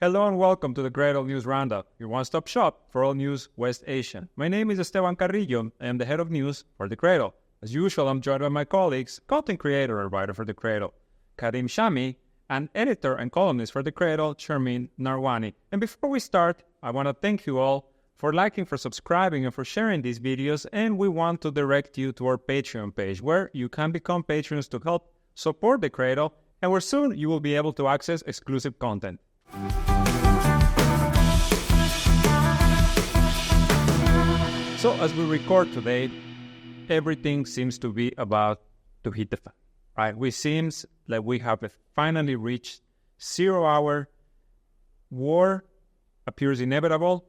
Hello and welcome to the Cradle News Roundup, your one-stop shop for all news West Asian. My name is Esteban Carrillo. I am the head of news for the Cradle. As usual, I'm joined by my colleagues, content creator and writer for the Cradle, Karim Shami, and editor and columnist for the Cradle, Sharmin Narwani. And before we start, I want to thank you all for liking, for subscribing, and for sharing these videos. And we want to direct you to our Patreon page, where you can become patrons to help support the Cradle, and where soon you will be able to access exclusive content. So as we record today, everything seems to be about to hit the fan, right? We seems like we have finally reached 0 hour. War appears inevitable,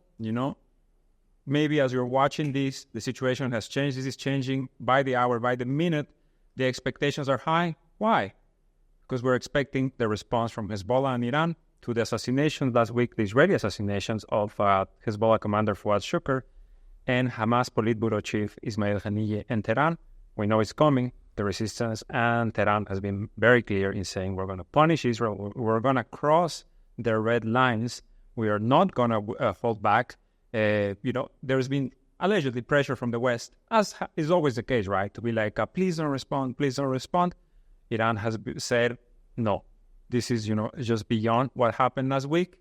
Maybe as you're watching this, the situation has changed. This is changing by the hour, by the minute. The expectations are high. Why? Because we're expecting the response from Hezbollah and Iran to the assassinations last week, the Israeli assassinations of Hezbollah commander Fuad Shukr and Hamas Politburo chief Ismail Haniyeh in Tehran. We know it's coming, the resistance, and Tehran has been very clear in saying we're going to punish Israel, we're going to cross their red lines, we are not going to hold back. There's been allegedly pressure from the West, as is always the case, right? To be like, please don't respond, please don't respond. Iran has said, no, this is, just beyond what happened last week.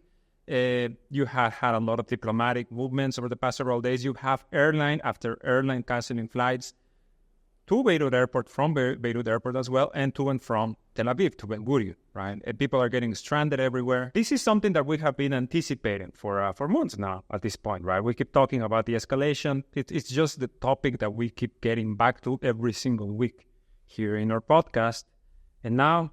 You have had a lot of diplomatic movements over the past several days. You have airline after airline canceling flights to Beirut Airport, from Beirut Airport as well, and to and from Tel Aviv to Ben Gurion, right? And people are getting stranded everywhere. This is something that we have been anticipating for months now at this point, right? We keep talking about the escalation. It's just the topic that we keep getting back to every single week here in our podcast. And now,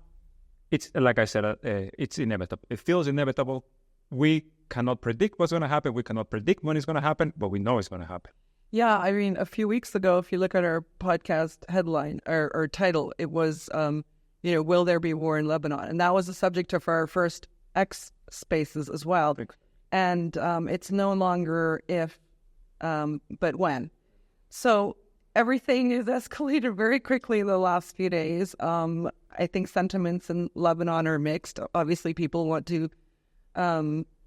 it's like I said, it's inevitable. It feels inevitable. We cannot predict what's going to happen. We cannot predict when it's going to happen, but we know it's going to happen. Yeah, I mean, a few weeks ago, if you look at our podcast headline or title, it was, will there be war in Lebanon? And that was the subject of our first X Spaces as well. And it's no longer if, but when. So everything is escalated very quickly in the last few days. I think sentiments in Lebanon are mixed. Obviously, people want to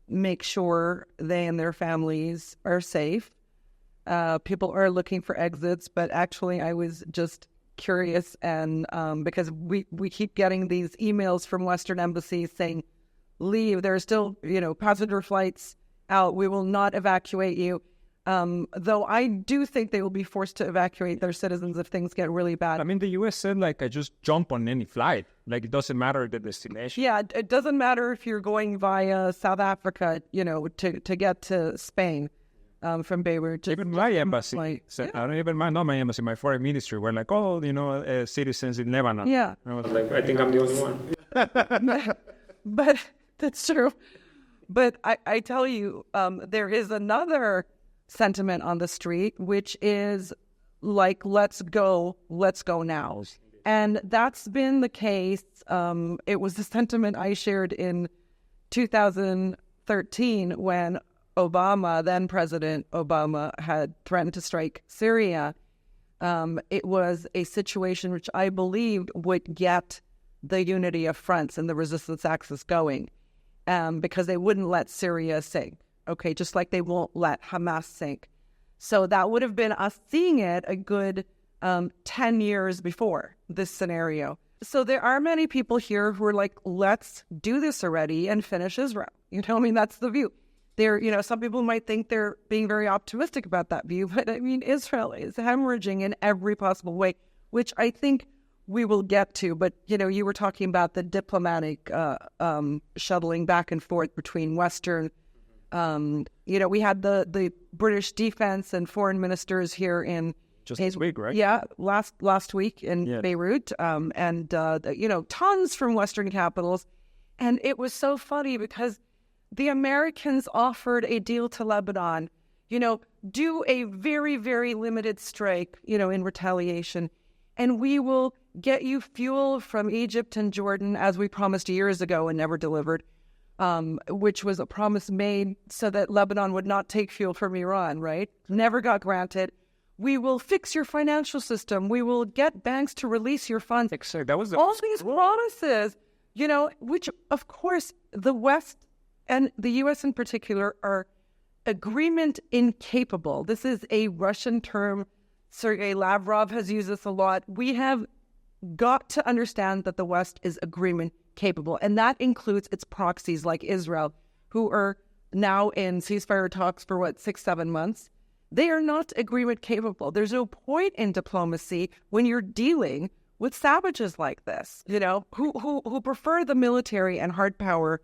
make sure they and their families are safe. People are looking for exits, but actually I was just curious, and because we keep getting these emails from Western embassies saying, leave, there are still, passenger flights out, we will not evacuate you. Though I do think they will be forced to evacuate their citizens if things get really bad. I mean, the U.S. said, I just jump on any flight. It doesn't matter the destination. Yeah, it doesn't matter if you're going via South Africa, to get to Spain from Beirut. Even my embassy said, yeah. I don't even mind, not my embassy, my foreign ministry, were like, citizens in Lebanon. Yeah. And I was like, I think I'm the only one. But that's true. But I tell you, there is another sentiment on the street, which is let's go now. And that's been the case. It was the sentiment I shared in 2013 when then President Obama, had threatened to strike Syria. It was a situation which I believed would get the unity of fronts and the resistance axis going, because they wouldn't let Syria sink. Okay, just like they won't let Hamas sink. So that would have been us seeing it a good 10 years before this scenario. So there are many people here who are like, let's do this already and finish Israel. That's the view. Some people might think they're being very optimistic about that view, but Israel is hemorrhaging in every possible way, which I think we will get to. But, you were talking about the diplomatic shuttling back and forth between Western. We had the British defense and foreign ministers here in just this week, right? Yeah, last week in Beirut, and tons from Western capitals, and it was so funny because the Americans offered a deal to Lebanon, do a very, very limited strike, in retaliation, and we will get you fuel from Egypt and Jordan, as we promised years ago and never delivered. Which was a promise made so that Lebanon would not take fuel from Iran, right? Never got granted. We will fix your financial system. We will get banks to release your funds. That was all these promises, which, of course, the West and the U.S. in particular, are agreement incapable. This is a Russian term. Sergei Lavrov has used this a lot. We have got to understand that the West is agreement capable, and that includes its proxies like Israel, who are now in ceasefire talks for 6-7 months. They are not agreement capable. There's no point in diplomacy when you're dealing with savages like this, who prefer the military and hard power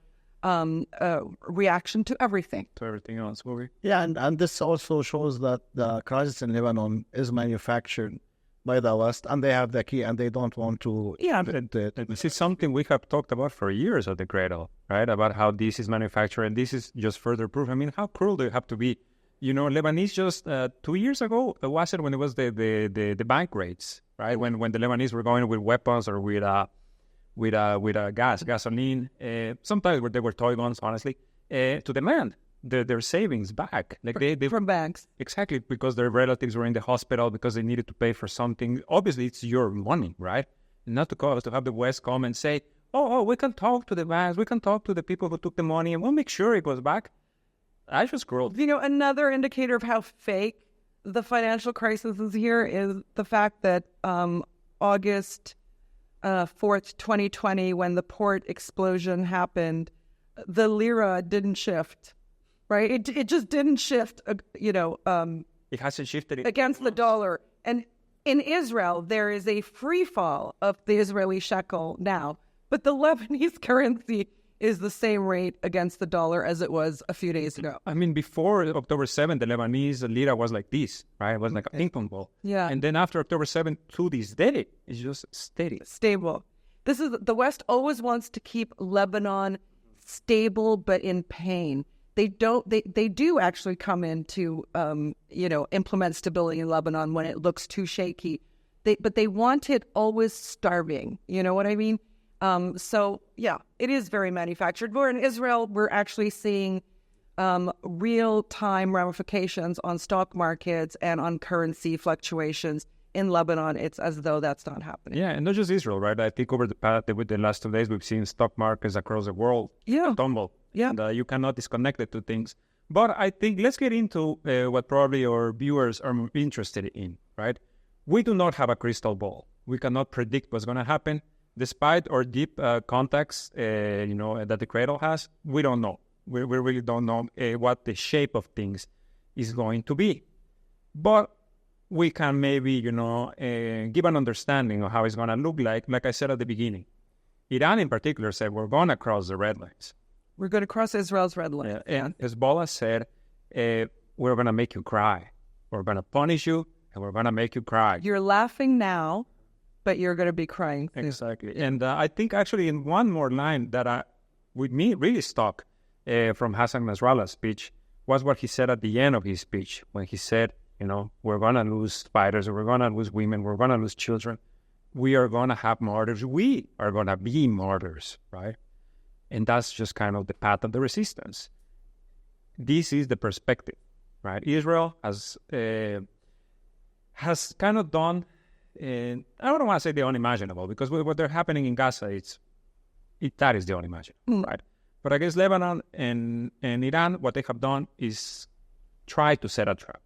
reaction to everything. To everything else, will we? Yeah, and this also shows that the crisis in Lebanon is manufactured by the West, and they have the key, and they don't want to print it. This is something we have talked about for years at the Cradle, right? About how this is manufactured, and this is just further proof. I mean, how cruel do you have to be? Lebanese just 2 years ago, was it when it was the bank raids, right? When the Lebanese were going with weapons or with gasoline, sometimes they were toy guns, honestly, to demand their savings back, they from banks. Exactly, because their relatives were in the hospital, because they needed to pay for something. Obviously, it's your money, right? Not to have the West come and say, oh, we can talk to the banks, we can talk to the people who took the money, and we'll make sure it goes back. I just cruel. Another indicator of how fake the financial crisis is here is the fact that August 4th, 2020, when the port explosion happened, the lira didn't shift. Right, it just didn't shift. It hasn't shifted against the dollar. And in Israel, there is a free fall of the Israeli shekel now, but the Lebanese currency is the same rate against the dollar as it was a few days ago. I mean, before October 7th, the Lebanese lira was like this, right? It was like a ping pong ball. Yeah. And then after October 7th to this day, it's just steady. Stable. The West always wants to keep Lebanon stable, but in pain. They do actually come in to, implement stability in Lebanon when it looks too shaky. But they want it always starving. You know what I mean? So, yeah, it is very manufactured. Where in Israel, we're actually seeing real-time ramifications on stock markets and on currency fluctuations. In Lebanon, it's as though that's not happening. Yeah, and not just Israel, right? I think with the last 2 days, we've seen stock markets across the world tumble. Yeah. And you cannot disconnect the two things. But I think let's get into what probably our viewers are interested in, right? We do not have a crystal ball. We cannot predict what's going to happen. Despite our deep contacts, that the Cradle has, we don't know. We really don't know what the shape of things is going to be. But we can maybe, give an understanding of how it's going to look like I said at the beginning. Iran in particular said, we're going to cross the red lines. We're going to cross Israel's red line. Yeah. And Hezbollah said, we're going to make you cry. We're going to punish you, and we're going to make you cry. You're laughing now, but you're going to be crying soon. Exactly. And I think actually in one more line that with me really stuck from Hassan Nasrallah's speech was what he said at the end of his speech, when he said, we're going to lose fighters, we're going to lose women, we're going to lose children. We are going to have martyrs. We are going to be martyrs, right? And that's just kind of the path of the resistance. This is the perspective, right? Israel has kind of done, I don't want to say the unimaginable, because what they're happening in Gaza, that is the unimaginable, right? But I guess Lebanon and Iran, what they have done is try to set a trap.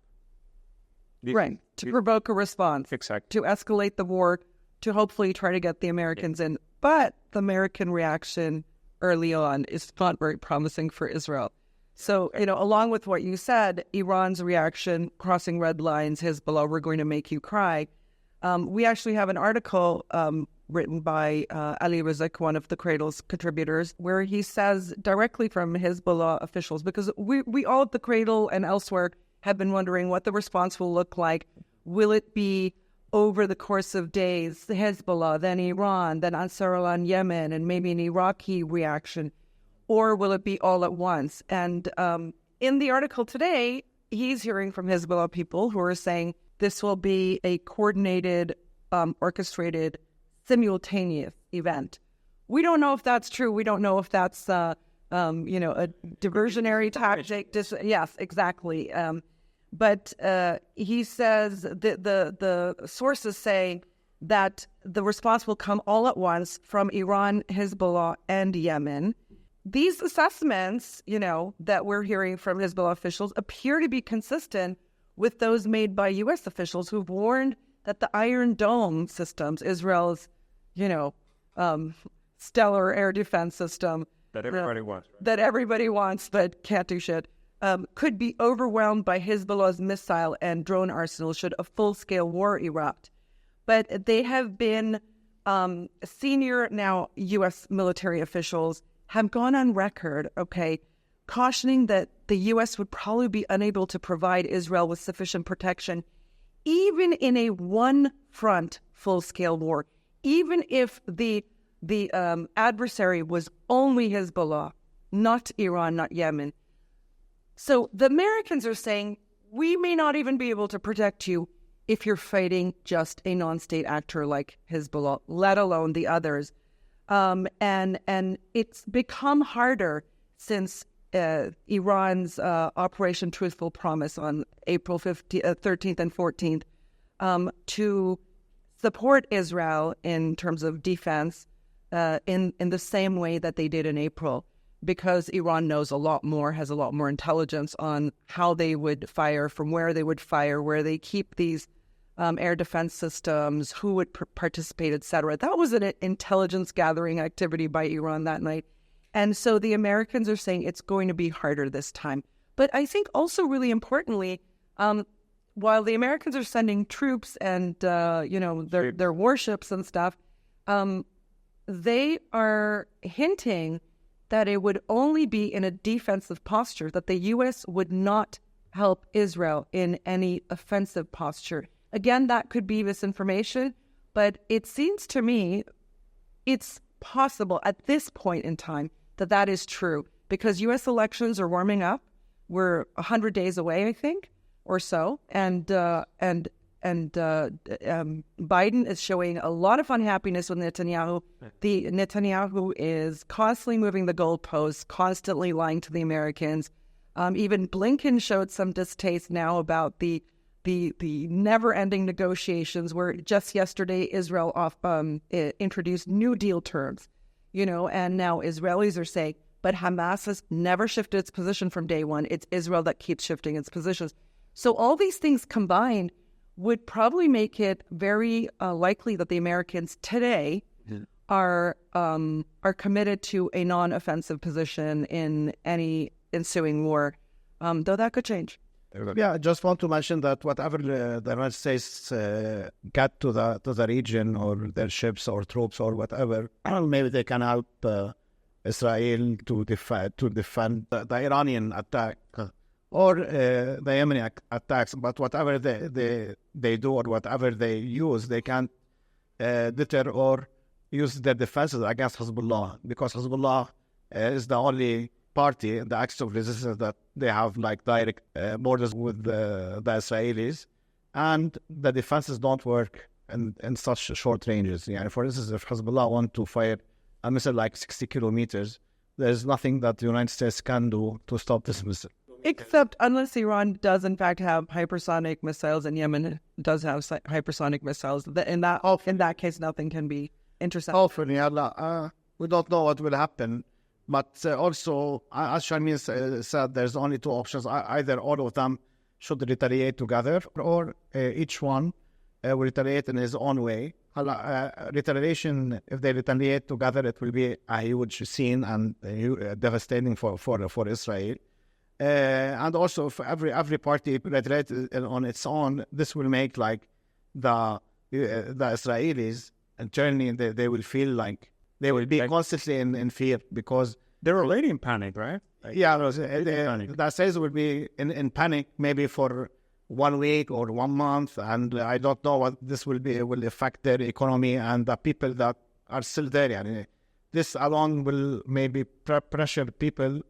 To provoke a response. Exactly. To escalate the war, to hopefully try to get the Americans in. But the American reaction early on is not very promising for Israel. So, along with what you said, Iran's reaction, crossing red lines, Hezbollah, we're going to make you cry. We actually have an article written by Ali Rizik, one of the Cradle's contributors, where he says directly from Hezbollah officials, because we all at the Cradle and elsewhere have been wondering what the response will look like. Will it be over the course of days, Hezbollah, then Iran, then Ansar Allah in Yemen, and maybe an Iraqi reaction? Or will it be all at once? And in the article today, he's hearing from Hezbollah people who are saying this will be a coordinated, orchestrated, simultaneous event. We don't know if that's true. We don't know if that's, a diversionary tactic. Yes, exactly. But he says the sources say that the response will come all at once from Iran, Hezbollah, and Yemen. these assessments, that we're hearing from Hezbollah officials appear to be consistent with those made by U.S. officials who've warned that the Iron Dome systems, Israel's, stellar air defense system that everybody wants, right? That everybody wants but can't do shit, could be overwhelmed by Hezbollah's missile and drone arsenal should a full-scale war erupt. But they have been senior now U.S. military officials have gone on record, cautioning that the U.S. would probably be unable to provide Israel with sufficient protection, even in a one-front full-scale war, even if the adversary was only Hezbollah, not Iran, not Yemen. So the Americans are saying, we may not even be able to protect you if you're fighting just a non-state actor like Hezbollah, let alone the others. And it's become harder since Iran's Operation Truthful Promise on April 13th and 14th to support Israel in terms of defense in the same way that they did in April, because Iran knows a lot more, has a lot more intelligence on how they would fire, from where they would fire, where they keep these air defense systems, who would participate, etc. That was an intelligence gathering activity by Iran that night. And so the Americans are saying it's going to be harder this time. But I think also really importantly, while the Americans are sending troops and, their warships and stuff, they are hinting that it would only be in a defensive posture, that the U.S. would not help Israel in any offensive posture. Again, that could be misinformation, but it seems to me it's possible at this point in time that is true, because U.S. elections are warming up. We're 100 days away, I think, or so, and Biden is showing a lot of unhappiness with Netanyahu. Netanyahu is constantly moving the goalposts, constantly lying to the Americans. Even Blinken showed some distaste now about the never-ending negotiations, where just yesterday Israel introduced New Deal terms, and now Israelis are saying, but Hamas has never shifted its position from day one. It's Israel that keeps shifting its positions. So all these things combined would probably make it very likely that the Americans today are committed to a non-offensive position in any ensuing war, though that could change. Yeah, I just want to mention that whatever the United States get to the region, or their ships or troops or whatever, maybe they can help Israel to defend the Iranian attack or the Yemeni attacks. But whatever they do or whatever they use, they can't deter or use their defenses against Hezbollah, because Hezbollah is the only party in the axis of resistance that they have direct borders with the Israelis, and the defenses don't work in such short ranges. Yeah, for instance, if Hezbollah want to fire a missile 60 kilometers, there's nothing that the United States can do to stop this missile. Except unless Iran does in fact have hypersonic missiles, and Yemen does have hypersonic missiles. In that case, nothing can be intercepted. Hopefully, we don't know what will happen. But also, as Sharmeen said, there's only two options. Either all of them should retaliate together, or each one will retaliate in his own way. Retaliation, if they retaliate together, it will be a huge scene and devastating for Israel. And also, if every party retaliates on its own, this will make the Israelis internally, they will feel like they will be constantly in fear, because they're already in panic, right? Yeah, the Israelis will be in panic maybe for 1 week or 1 month, and I don't know what this will affect their economy and the people that are still there. Yani, this alone will maybe pressure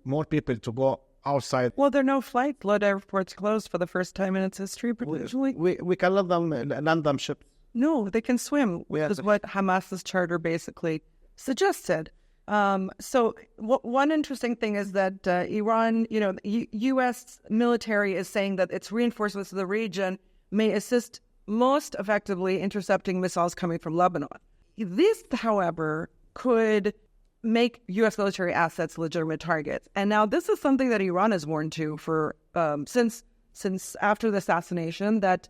more people to go outside. Well, there are no flights. Lot airports closed for the first time in its history, potentially. We can land them ships. No, they can swim, which is what Hamas's charter basically suggested. So one interesting thing is that Iran, U.S. military is saying that its reinforcements of the region may assist most effectively intercepting missiles coming from Lebanon. This, however, could make U.S. military assets legitimate targets. And now this is something that Iran has warned to for since after the assassination, that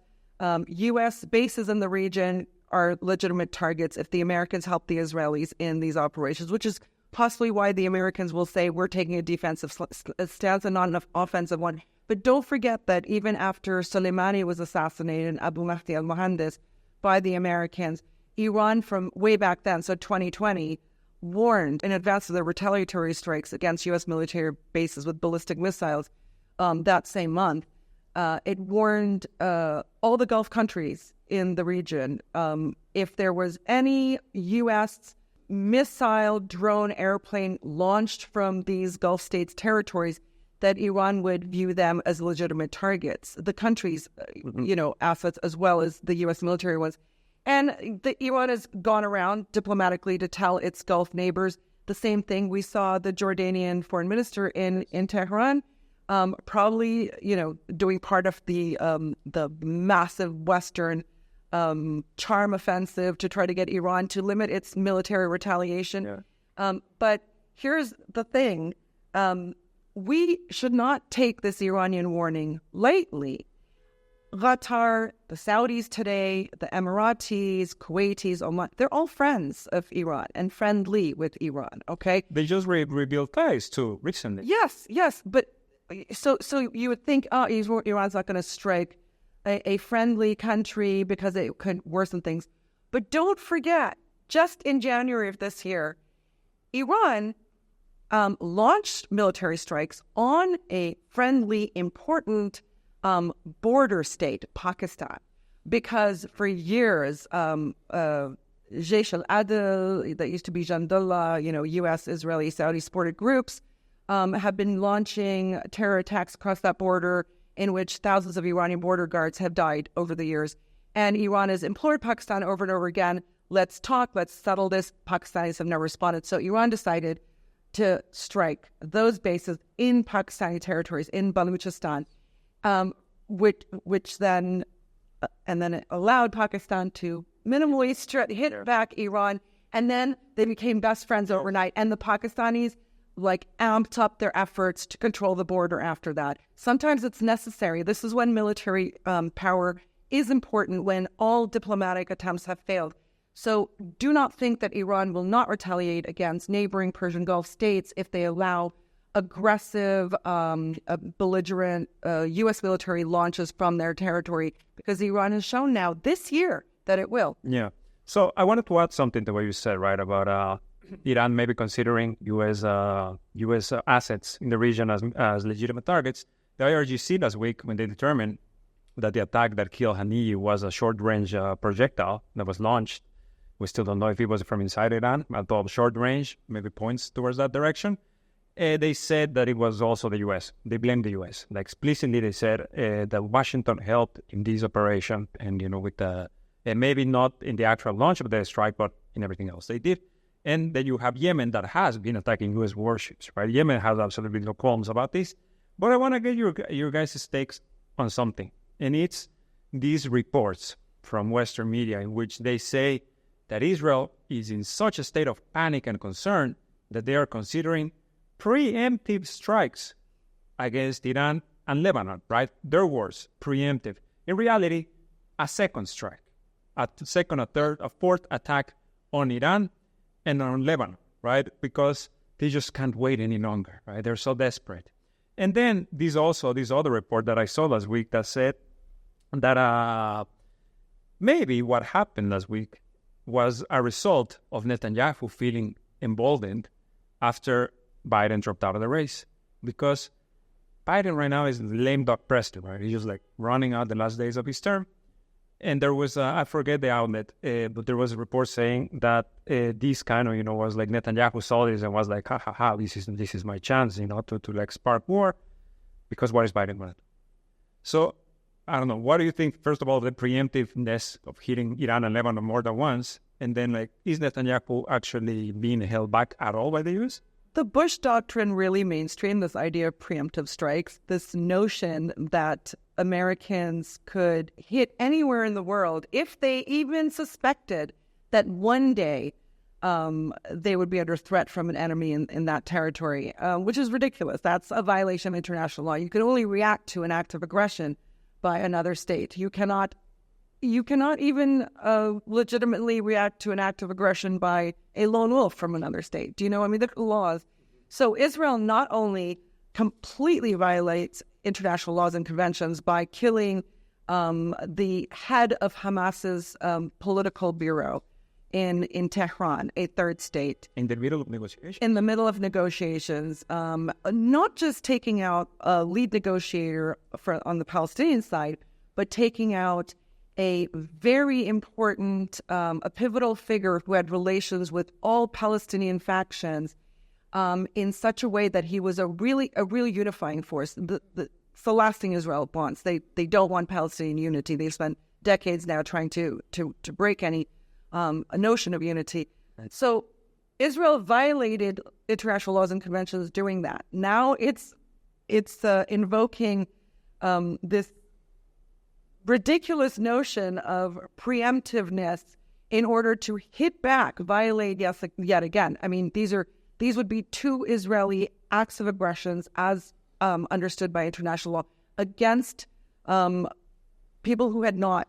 U.S. bases in the region are legitimate targets if the Americans help the Israelis in these operations, which is possibly why the Americans will say we're taking a defensive stance and not an offensive one. But don't forget that even after Soleimani was assassinated and Abu Mahdi al-Mohandes by the Americans, Iran from way back then, so 2020, warned in advance of the retaliatory strikes against U.S. military bases with ballistic missiles that same month. It warned all the Gulf countries in the region if there was any U.S. missile, drone, airplane launched from these Gulf states' territories, that Iran would view them as legitimate targets, the country's, assets as well as the U.S. military ones. And Iran has gone around diplomatically to tell its Gulf neighbors the same thing. We saw the Jordanian foreign minister in Tehran, probably, doing part of the massive Western charm offensive to try to get Iran to limit its military retaliation. Yeah. But here's the thing. We should not take this Iranian warning lightly. Qatar, the Saudis today, the Emiratis, Kuwaitis, Oman, they're all friends of Iran and friendly with Iran, okay? They just rebuilt ties too recently. Yes, but so you would think, Iran's not going to strike a friendly country because it could worsen things. But don't forget, just in January of this year, Iran launched military strikes on a friendly, important border state, Pakistan, because for years, Jaish al-Adl, that used to be Jandullah, U.S., Israeli, Saudi supported groups, have been launching terror attacks across that border in which thousands of Iranian border guards have died over the years. And Iran has implored Pakistan over and over again, let's talk, let's settle this. Pakistanis have never responded. So Iran decided to strike those bases in Pakistani territories, in Baluchistan, which then it allowed Pakistan to minimally hit back Iran, and then they became best friends overnight. And the Pakistanis amped up their efforts to control the border after that. Sometimes it's necessary. This is when military power is important, when all diplomatic attempts have failed. So do not think that Iran will not retaliate against neighboring Persian Gulf states if they allow aggressive, belligerent U.S. military launches from their territory, because Iran has shown now this year that it will. Yeah. So I wanted to add something to what you said, right, about Iran maybe considering U.S. Assets in the region as legitimate targets. The IRGC last week, when they determined that the attack that killed Haniyeh was a short-range projectile that was launched, we still don't know if it was from inside Iran, although short-range maybe points towards that direction. They said that it was also the U.S. They blamed the U.S. Explicitly, they said that Washington helped in this operation, and with the maybe not in the actual launch of the strike, but in everything else they did. And then you have Yemen that has been attacking U.S. warships, right? Yemen has absolutely no qualms about this. But I want to get your guys' takes on something, and it's these reports from Western media in which they say that Israel is in such a state of panic and concern that they are considering preemptive strikes against Iran and Lebanon, right? Their words, preemptive. In reality, a second strike, a second, a third, a fourth attack on Iran and on Lebanon, right? Because they just can't wait any longer, right? They're so desperate. And then this other report that I saw last week that said that maybe what happened last week was a result of Netanyahu feeling emboldened after Biden dropped out of the race, because Biden right now is lame duck president, right? He's just running out the last days of his term. And there was, I forget the outlet, but there was a report saying that this kind of, was Netanyahu saw this and was like, ha ha ha, this is my chance, to spark war, because what is Biden going to do? So, I don't know, what do you think, first of all, the preemptiveness of hitting Iran and Lebanon more than once, and then is Netanyahu actually being held back at all by the U.S.? The Bush doctrine really mainstreamed this idea of preemptive strikes, this notion that Americans could hit anywhere in the world if they even suspected that one day they would be under threat from an enemy in that territory, which is ridiculous. That's a violation of international law. You can only react to an act of aggression by another state. You cannot even legitimately react to an act of aggression by a lone wolf from another state. Do you know? I mean, the laws. So Israel not only completely violates international laws and conventions by killing the head of Hamas's political bureau in Tehran, a third state. In the middle of negotiations? In the middle of negotiations. Not just taking out a lead negotiator on the Palestinian side, but taking out a very important, a pivotal figure who had relations with all Palestinian factions in such a way that he was a really unifying force. It's the last thing Israel wants. They don't want Palestinian unity. They've spent decades now trying to break any a notion of unity. Right. So Israel violated international laws and conventions doing that. Now it's invoking this ridiculous notion of preemptiveness in order to hit back, violate yet again. I mean, these would be two Israeli acts of aggressions as understood by international law against people who had not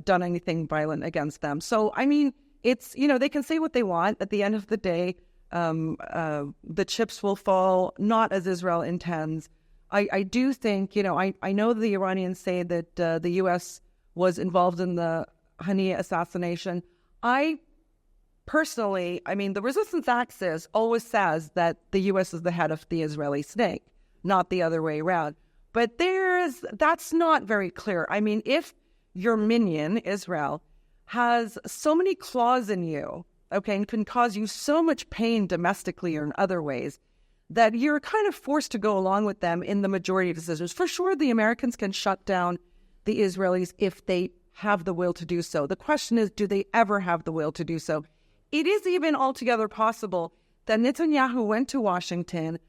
done anything violent against them. So, I mean, it's, they can say what they want. At the end of the day, the chips will fall not as Israel intends. I do think, I know the Iranians say that the U.S. was involved in the Haniyeh assassination. Personally, the resistance axis always says that the U.S. is the head of the Israeli snake, not the other way around. But that's not very clear. I mean, if your minion, Israel, has so many claws in you, okay, and can cause you so much pain domestically or in other ways, that you're kind of forced to go along with them in the majority of decisions. For sure, the Americans can shut down the Israelis if they have the will to do so. The question is, do they ever have the will to do so? It is even altogether possible that Netanyahu went to Washington,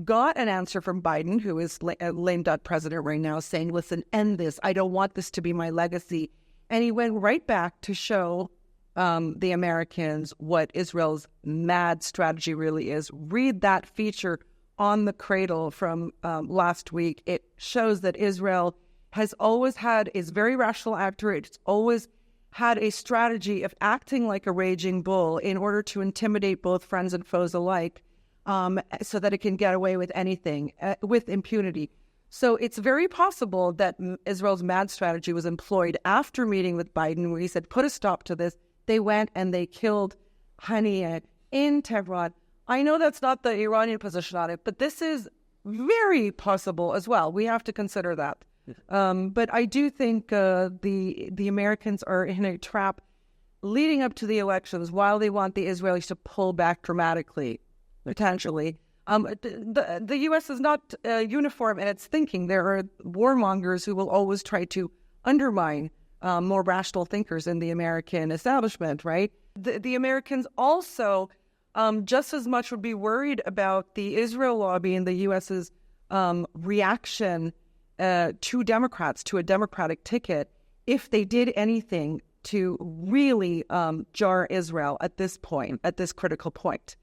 got an answer from Biden, who is a lame duck president right now, saying, listen, end this. I don't want this to be my legacy. And he went right back to show the Americans what Israel's mad strategy really is. Read that feature on the Cradle from last week. It shows that Israel has always is very rational actor. It's always had a strategy of acting like a raging bull in order to intimidate both friends and foes alike, so that it can get away with anything with impunity. So it's very possible that Israel's mad strategy was employed after meeting with Biden, where he said, put a stop to this. They went and they killed Haniyeh in Tehran. I know that's not the Iranian position on it, but this is very possible as well. We have to consider that. But I do think the Americans are in a trap leading up to the elections while they want the Israelis to pull back dramatically, potentially. The U.S. is not uniform in its thinking. There are warmongers who will always try to undermine more rational thinkers in the American establishment, right? The Americans also just as much would be worried about the Israel lobby and the U.S.'s reaction to Democrats, to a Democratic ticket, if they did anything to really jar Israel at this point, at this critical point.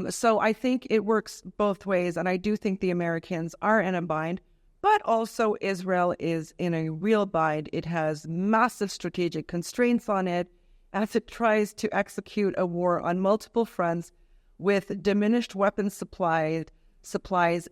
So I think it works both ways, and I do think the Americans are in a bind, but also Israel is in a real bind. It has massive strategic constraints on it as it tries to execute a war on multiple fronts with diminished weapons supplies,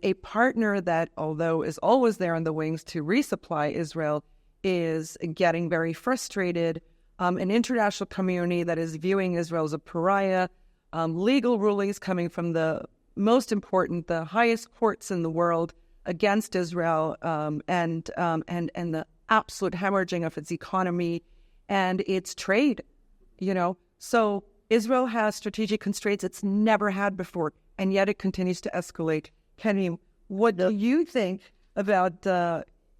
a partner that, although is always there in the wings to resupply Israel, is getting very frustrated, an international community that is viewing Israel as a pariah, legal rulings coming from the most important, the highest courts in the world against Israel, and the absolute hemorrhaging of its economy and its trade, So Israel has strategic constraints it's never had before, and yet it continues to escalate. Kenny, what do you think about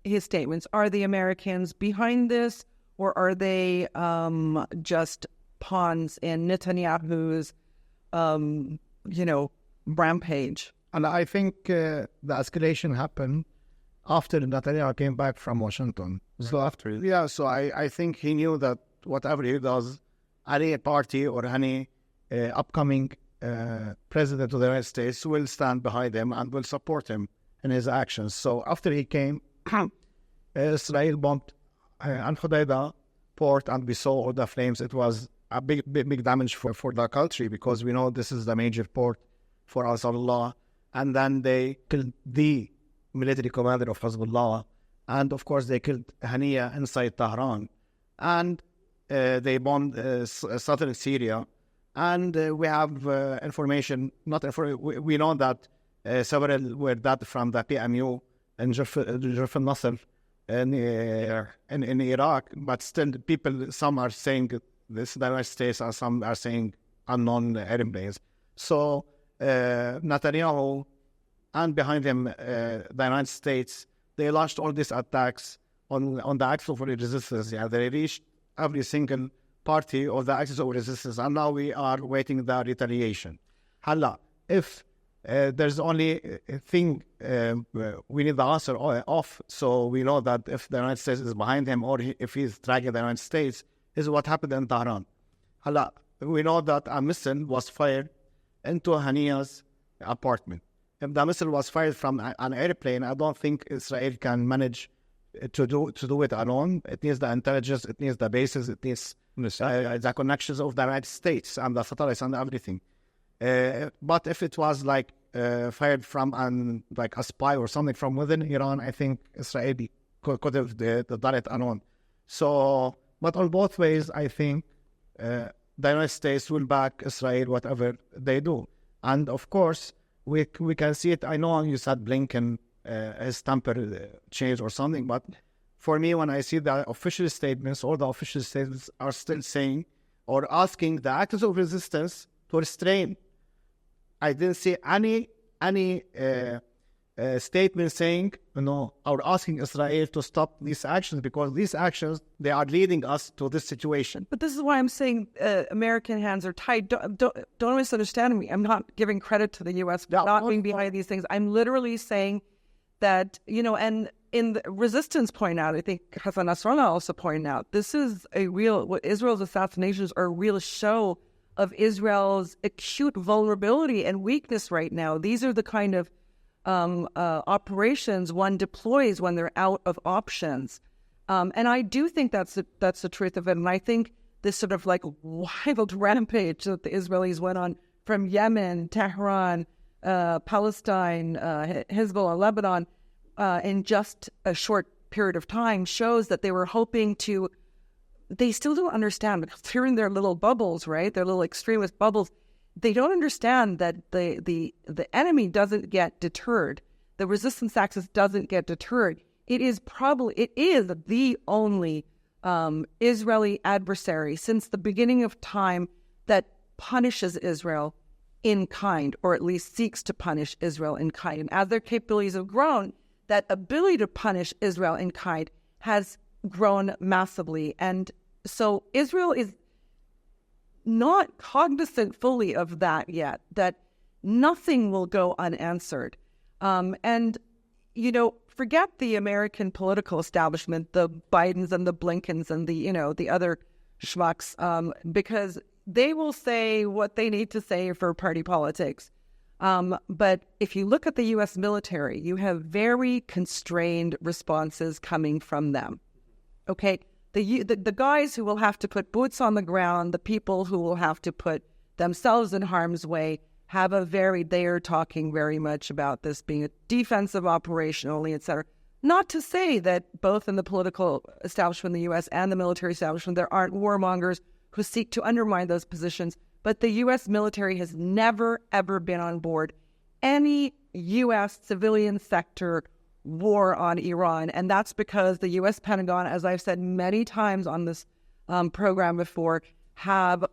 his statements? Are the Americans behind this, or are they just pawns in Netanyahu's, rampage? And I think the escalation happened after Netanyahu came back from Washington. Right. So I think he knew that whatever he does, any party or any upcoming president of the United States will stand behind him and will support him in his actions. So after he came, Israel bombed Al Hudaydah port, and we saw all the flames. It was a big damage for the country, because we know this is the major port for Hezbollah. And then they killed the military commander of Hezbollah, and of course they killed Haniya inside Tehran, and they bombed southern Syria. And we have information, we know that several were dead from the PMU in Jurf al-Nasr in Iraq, but still some are saying this the United States, and some are saying unknown airplanes. So Netanyahu, and behind him the United States, they launched all these attacks on the axis of resistance. Yeah, they reached every single party of the axis of resistance, and now we are waiting the retaliation. Hala, if there's only a thing we need the answer off, so we know that if the United States is behind him, or if he's dragging the United States, is what happened in Tehran. Hala, we know that a missile was fired into Haniya's apartment. If the missile was fired from an airplane, I don't think Israel can manage to do it alone. It needs the intelligence, it needs the bases, it needs the connections of the United States and the satellites and everything. But if it was fired from a spy or something from within Iran, I think Israel could have done it alone. So, but on both ways, I think the United States will back Israel whatever they do. And of course, we can see it. I know you said Blinken, his temper changed or something, but for me, when I see the official statements, all the official statements are still saying or asking the actors of resistance to restrain. I didn't see any statement saying, or asking Israel to stop these actions, because these actions, they are leading us to this situation. But this is why I'm saying American hands are tied. Don't misunderstand me. I'm not giving credit to the U.S. for not being behind these things. I'm literally saying that, and in the resistance point out, I think Hassan Nasrallah also pointed out, this is what Israel's assassinations are a real show of Israel's acute vulnerability and weakness right now. These are the kind of operations one deploys when they're out of options. And I do think that's the truth of it. And I think this sort of wild rampage that the Israelis went on from Yemen, Tehran, Palestine, Hezbollah, Lebanon, in just a short period of time shows that they were hoping to. They still don't understand, because they're in their little bubbles, right? Their little extremist bubbles. They don't understand that the enemy doesn't get deterred. The resistance axis doesn't get deterred. It is the only Israeli adversary since the beginning of time that punishes Israel in kind, or at least seeks to punish Israel in kind. And as their capabilities have grown, that ability to punish Israel in kind has grown massively. And so Israel is not cognizant fully of that yet, that nothing will go unanswered. And, forget the American political establishment, the Bidens and the Blinkens and the other schmucks, because they will say what they need to say for party politics. But if you look at the U.S. military, you have very constrained responses coming from them. Okay? The guys who will have to put boots on the ground, the people who will have to put themselves in harm's way, they are talking very much about this being a defensive operation only, etc. Not to say that both in the political establishment in the U.S. and the military establishment, there aren't warmongers who seek to undermine those positions, but the U.S. military has never, ever been on board any U.S. civilian sector war on Iran. And that's because the U.S. Pentagon, as I've said many times on this program before, have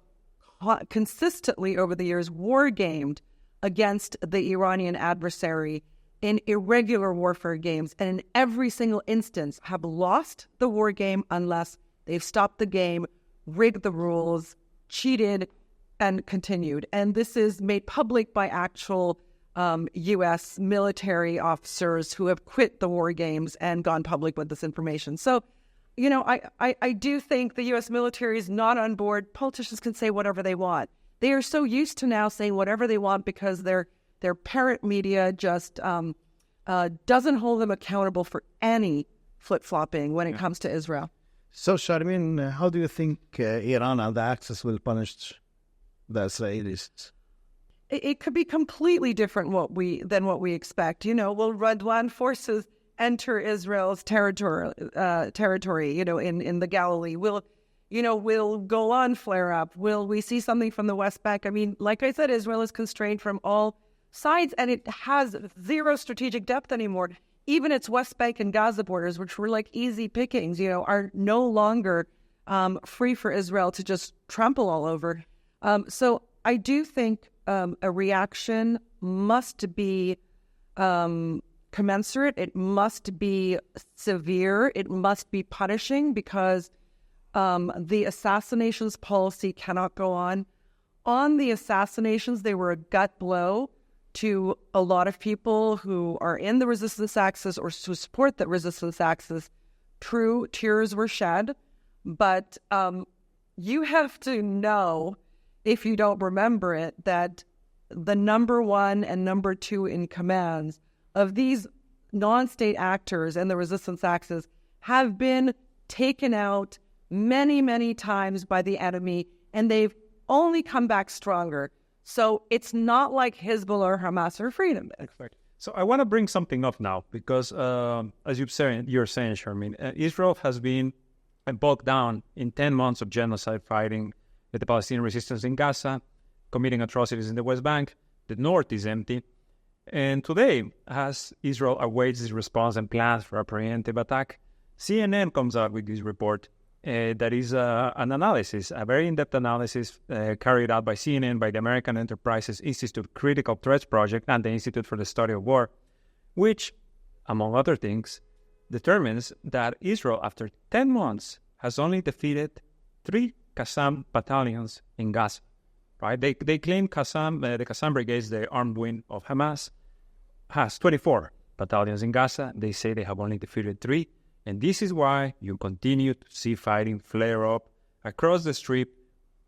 consistently over the years war-gamed against the Iranian adversary in irregular warfare games, and in every single instance have lost the war game unless they've stopped the game, rigged the rules, cheated, and continued. And this is made public by actual U.S. military officers who have quit the war games and gone public with this information. So, I do think the U.S. military is not on board. Politicians can say whatever they want. They are so used to now saying whatever they want because their parent media just doesn't hold them accountable for any flip-flopping when it comes to Israel. So, Sharmin, how do you think Iran and the Axis will punish the Israelis? It could be completely different than what we expect. Will Radwan forces enter Israel's territory? In the Galilee, will Golan flare up? Will we see something from the West Bank? I mean, like I said, Israel is constrained from all sides, and it has zero strategic depth anymore. Even its West Bank and Gaza borders, which were like easy pickings, are no longer free for Israel to just trample all over. So I do think a reaction must be commensurate. It must be severe. It must be punishing, because the assassinations policy cannot go on. On the assassinations, they were a gut blow to a lot of people who are in the resistance axis or who support the resistance axis. True, tears were shed, but you have to know, if you don't remember it, that the number one and number two in commands of these non-state actors in the resistance axis have been taken out many, many times by the enemy, and they've only come back stronger. So it's not like Hezbollah or Hamas or freedom. So I want to bring something up now, because as you're saying, Sharmin, Israel has been bogged down in 10 months of genocide fighting with the Palestinian resistance in Gaza, committing atrocities in the West Bank. The north is empty. And today, as Israel awaits its response and plans for a preemptive attack, CNN comes out with this report that is an analysis, a very in-depth analysis carried out by CNN, by the American Enterprises Institute Critical Threats Project, and the Institute for the Study of War, which, among other things, determines that Israel, after 10 months, has only defeated 3 Qassam battalions in Gaza. Right? They claim Qassam, the Qassam brigades, the armed wing of Hamas, has 24 battalions in Gaza. They say they have only defeated 3. And this is why you continue to see fighting flare up across the Strip,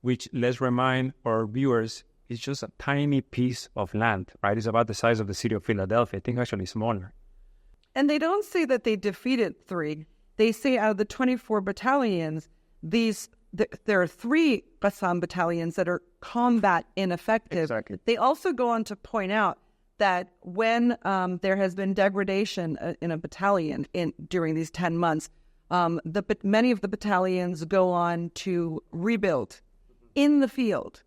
which, let's remind our viewers, is just a tiny piece of land, right? It's about the size of the city of Philadelphia. I think actually smaller. And they don't say that they defeated 3. They say out of the 24 battalions, there are 3 Qassam battalions that are combat ineffective. Exactly. They also go on to point out that when there has been degradation in a battalion during these 10 months, many of the battalions go on to rebuild in the field,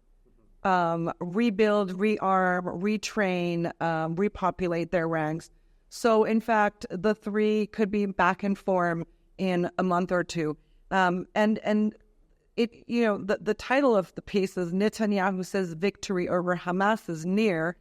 rebuild, rearm, retrain, repopulate their ranks. So, in fact, the 3 could be back in form in a month or two. And it, the title of the piece is Netanyahu says victory over Hamas is near.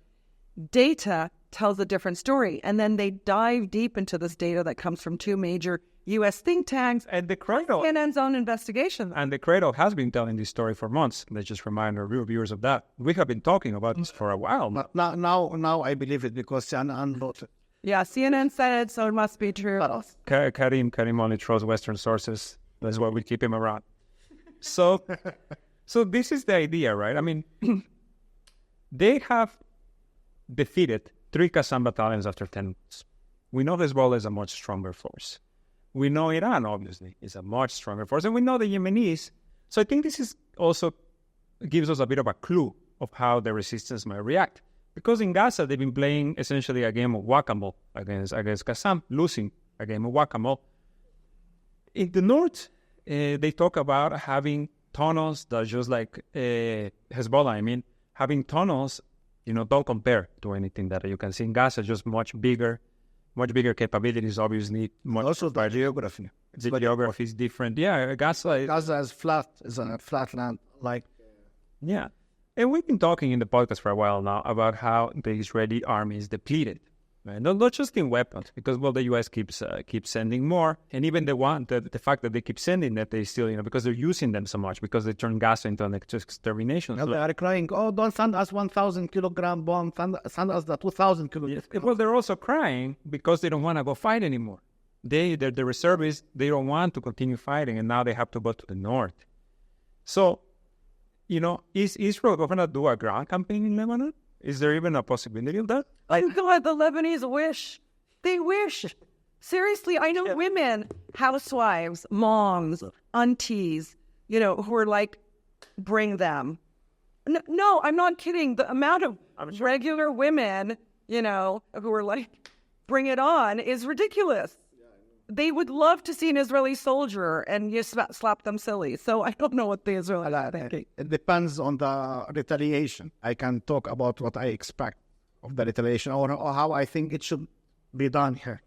Data tells a different story. And then they dive deep into this data that comes from 2 major U.S. think tanks. And the Cradle. CNN's own investigation. And the Cradle has been telling this story for months. Let's just remind our viewers of that. We have been talking about this for a while. Now I believe it, because CNN wrote it. Yeah, CNN said it, so it must be true. Karim only trusts Western sources. That's why we keep him around. So this is the idea, right? I mean, they have defeated 3 Qassam battalions after 10 months. We know Hezbollah is a much stronger force. We know Iran, obviously, is a much stronger force. And we know the Yemenis. So I think this is also gives us a bit of a clue of how the resistance might react. Because in Gaza, they've been playing essentially a game of whack-a-mole against Qassam, losing a game of whack-a-mole. In the north, they talk about having tunnels that just like Hezbollah, having tunnels, don't compare to anything that you can see in Gaza, just much bigger capabilities, obviously. Also the geography. The geography is different. Yeah, Gaza is a flat land. Yeah. And we've been talking in the podcast for a while now about how the Israeli army is depleted. Right? Not just in weapons, because the U.S. keeps sending more, and even the fact that they keep sending that, they still because they're using them so much, because they turn Gaza into an extermination. They are crying, "Oh, don't send us 1,000 kilogram bomb, send us the 2,000 kilogram." Well, they're also crying because they don't want to go fight anymore. The reservists, they don't want to continue fighting, and now they have to go to the north. So is Israel going to do a ground campaign in Lebanon? Is there even a possibility of that? God, the Lebanese wish. They wish. Seriously, I know women, housewives, moms, aunties, who are like, bring them. No, I'm not kidding. The amount of regular women, who are like, bring it on is ridiculous. They would love to see an Israeli soldier and you slap them silly. So I don't know what the Israelis are thinking. It depends on the retaliation. I can talk about what I expect of the retaliation or how I think it should be done here.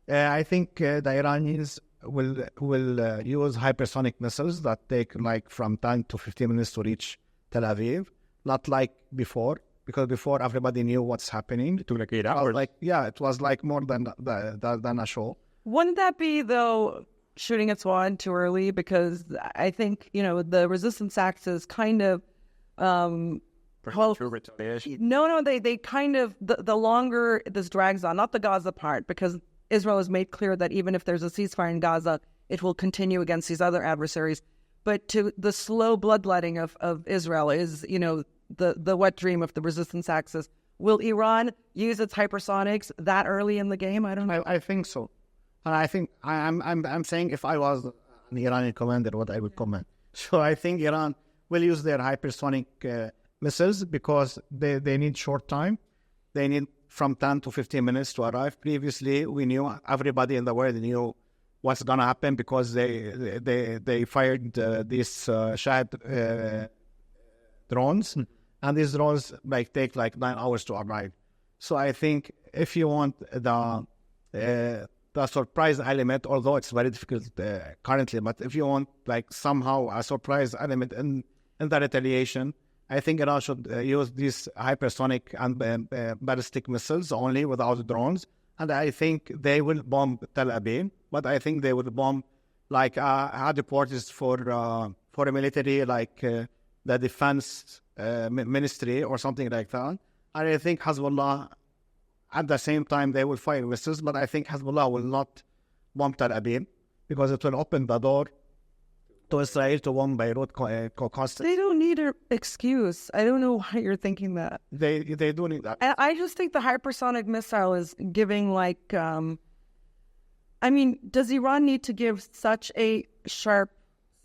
I think the Iranians will use hypersonic missiles that take like from 10 to 15 minutes to reach Tel Aviv, not like before, because before everybody knew what's happening. It took like 8 hours. It was like more than a show. Wouldn't that be, though, shooting its wad too early? Because I think, the resistance axis kind of... retaliation. No, they kind of... The longer this drags on, not the Gaza part, because Israel has made clear that even if there's a ceasefire in Gaza, it will continue against these other adversaries. But to the slow bloodletting of Israel is, the wet dream of the resistance axis. Will Iran use its hypersonics that early in the game? I don't know. I think so. And I think I'm saying if I was an Iranian commander, what I would comment. So I think Iran will use their hypersonic missiles because they need short time. They need from 10 to 15 minutes to arrive. Previously, we knew, everybody in the world knew what's going to happen because they fired these Shahid drones. And these drones take 9 hours to arrive. So I think if you want the surprise element, although it's very difficult currently, but if you want somehow a surprise element in the retaliation, I think Iran should use these hypersonic and ballistic missiles only without drones. And I think they will bomb Tel Aviv, but I think they will bomb headquarters for a military the defense ministry or something like that. And I think Hezbollah, at the same time, they will fire missiles, but I think Hezbollah will not bomb Tel Aviv because it will open the door to Israel to bomb Beirut constantly. They don't need an excuse. I don't know why you're thinking that. They do need that. I just think the hypersonic missile is giving does Iran need to give such a sharp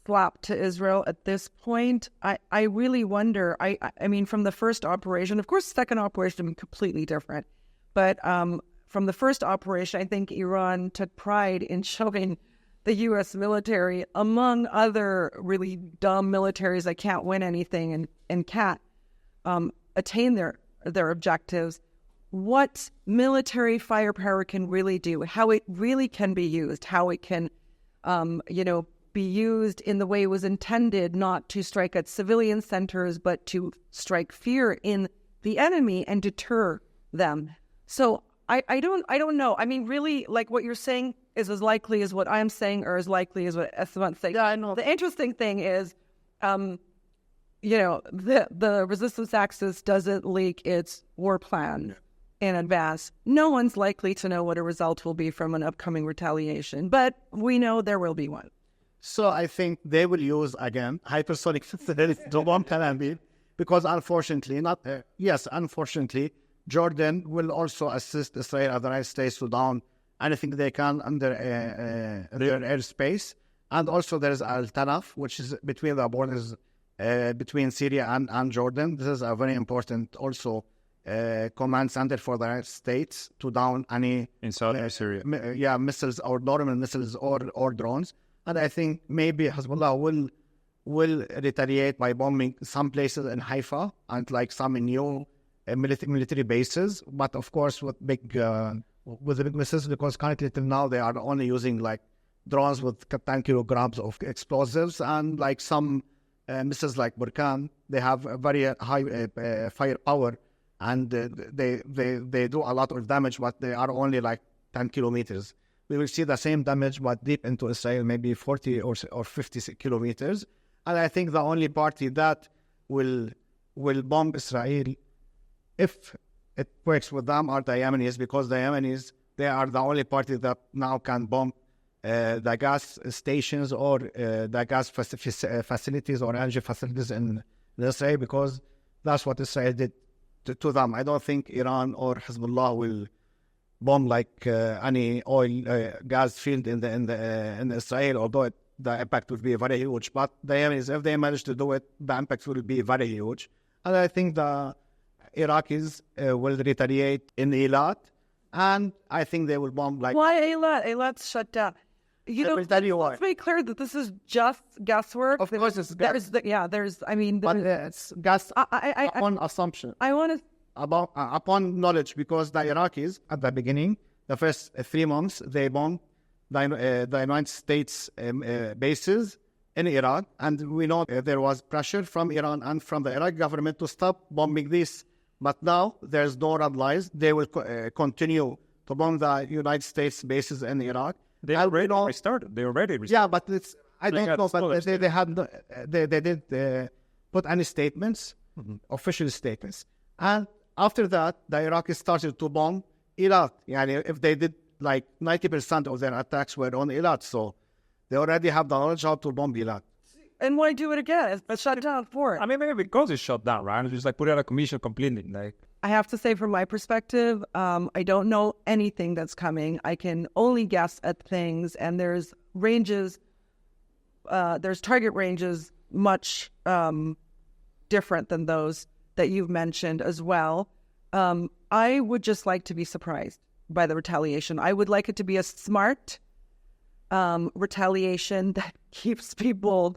slap to Israel at this point? I really wonder. I mean, from the first operation, of course, the second operation would be completely different. But from the first operation, I think Iran took pride in showing the U.S. military, among other really dumb militaries that can't win anything and can't attain their objectives, what military firepower can really do, how it really can be used, how it can, be used in the way it was intended, not to strike at civilian centers, but to strike fear in the enemy and deter them. So I don't know. I mean, really, what you're saying is as likely as what I'm saying or as likely as what Esteban's saying. Yeah, I know. The interesting thing is, the resistance axis doesn't leak its war plan in advance. No one's likely to know what a result will be from an upcoming retaliation, but we know there will be one. So I think they will use, again, hypersonic to bomb Tel Aviv because unfortunately, Jordan will also assist Israel and the United States to down anything they can under rear airspace. And also there is Al-Tanaf, which is between the borders between Syria and Jordan. This is a very important also command center for the United States to down any... In southern Syria. Missiles or normal missiles or drones. And I think maybe Hezbollah will retaliate by bombing some places in Haifa and some in new military bases, but of course with the big missiles, because currently till now they are only using drones with 10 kilograms of explosives and some missiles like Burkan. They have a very high firepower and they do a lot of damage, but they are only 10 kilometers. We will see the same damage but deep into Israel, maybe 40 or 50 kilometers. And I think the only party that will bomb Israel, if it works with them, are the Yemenis, because the Yemenis, they are the only party that now can bomb the gas stations or the gas facilities or energy facilities in Israel, because that's what Israel did to them. I don't think Iran or Hezbollah will bomb like any oil gas field in Israel, although the impact would be very huge. But the aim is, if they manage to do it, the impact will be very huge. And I think the Iraqis will retaliate in Eilat, and I think they will bomb like... Why Eilat? Eilat's shut down. I will tell you why. Let's make clear that this is just guesswork. Of course, it's guess. But it's guess upon assumption. I want to... Upon knowledge, because the Iraqis, at the beginning, the first 3 months, they bombed the United States bases in Iraq, and we know there was pressure from Iran and from the Iraqi government to stop bombing this. But now there's no red lines. They will continue to bomb the United States bases in Iraq. They already restarted. They already restarted. Yeah, but it's, I don't know, but they did put any statements, official statements. And after that, the Iraqis started to bomb Eilat. If they did, like 90% of their attacks were on Eilat, so they already have the knowledge how to bomb Eilat. And why do it again? It's shut down for it. I mean, maybe because it's shut down, right? It's just like put it out of commission completely. Like, I have to say, from my perspective, I don't know anything that's coming. I can only guess at things, and there's ranges, there's target ranges much different than those that you've mentioned as well. I would just like to be surprised by the retaliation. I would like it to be a smart retaliation that keeps people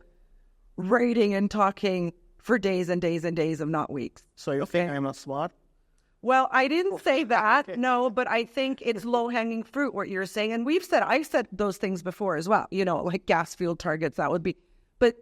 raiding and talking for days and days and days, if not weeks. So you think I'm not smart? Well, I didn't say that, no, but I think it's low-hanging fruit, what you're saying. And I've said those things before as well, like gas field targets, that would be. But,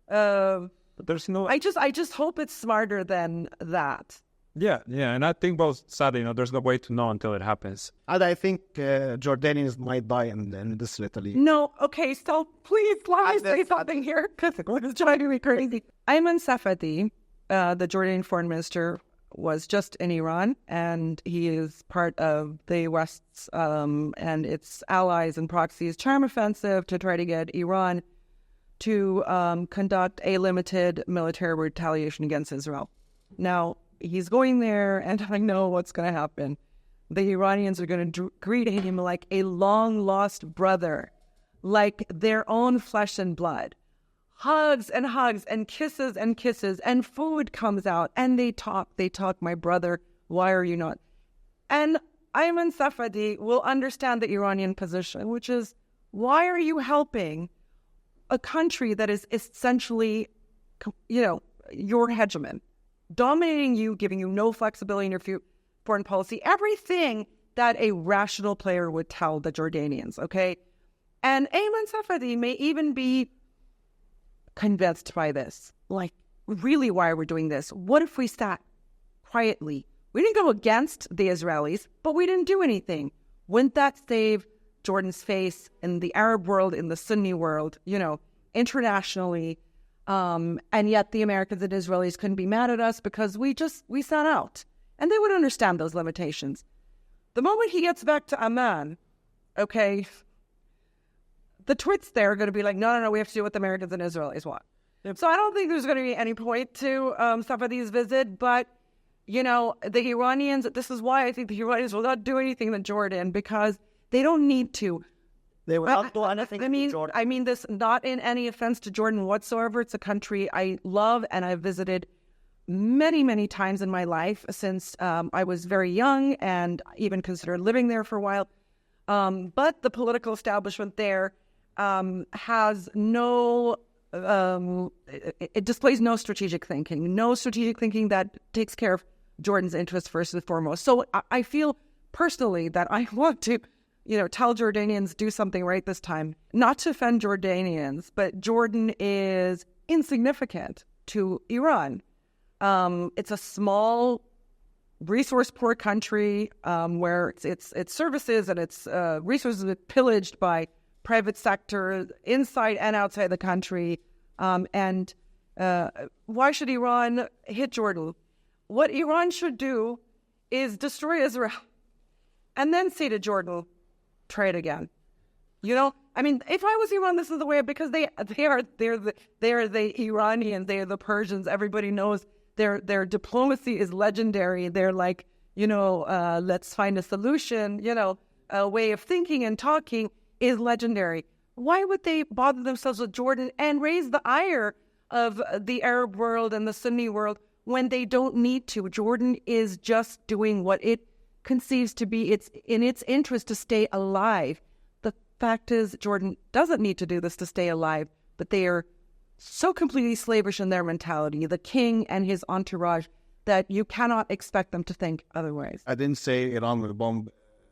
but there's no... I just hope it's smarter than that. Yeah, and I think both sadly, there's no way to know until it happens. And I think Jordanians might die in this retaliation. No, okay, so please let me say something here, because it's driving me crazy. Ayman Safadi, the Jordanian foreign minister, was just in Iran, and he is part of the West's and its allies and proxies' charm offensive to try to get Iran to conduct a limited military retaliation against Israel. Now, he's going there, and I know what's going to happen. The Iranians are going to greet him like a long-lost brother, like their own flesh and blood. Hugs and hugs and kisses, and food comes out, and they talk, my brother, why are you not? And Ayman Safadi will understand the Iranian position, which is, why are you helping a country that is essentially, your hegemon, dominating you, giving you no flexibility in your foreign policy, everything that a rational player would tell the Jordanians, okay? And Ayman Safadi may even be convinced by this. Like, really, why are we doing this? What if we sat quietly? We didn't go against the Israelis, but we didn't do anything. Wouldn't that save Jordan's face in the Arab world, in the Sunni world, internationally? And yet the Americans and Israelis couldn't be mad at us because we sat out. And they would understand those limitations. The moment he gets back to Amman, okay, the twits there are going to be like, no, we have to do what the Americans and Israelis want. Yep. So I don't think there's going to be any point to Safadi's visit, but, the Iranians, this is why I think the Iranians will not do anything to Jordan, because they don't need to. They will not do anything to Jordan. I mean this not in any offense to Jordan whatsoever. It's a country I love, and I've visited many, many times in my life since I was very young, and even considered living there for a while. But the political establishment there has no, it displays no strategic thinking that takes care of Jordan's interests first and foremost. So I feel personally that I want to, tell Jordanians, do something right this time. Not to offend Jordanians, but Jordan is insignificant to Iran. It's a small, resource-poor country where its services and its resources are pillaged by private sector inside and outside the country. And why should Iran hit Jordan? What Iran should do is destroy Israel and then say to Jordan, try it again. You know, I mean, if I was Iran, this is the way, because they're the Iranians, they are the Persians. Everybody knows their diplomacy is legendary. They're like, let's find a solution. A way of thinking and talking is legendary. Why would they bother themselves with Jordan and raise the ire of the Arab world and the Sunni world when they don't need to? Jordan is just doing what it conceives to be in its interest to stay alive. The fact is, Jordan doesn't need to do this to stay alive, but they are so completely slavish in their mentality, the king and his entourage, that you cannot expect them to think otherwise. I didn't say Iran will bomb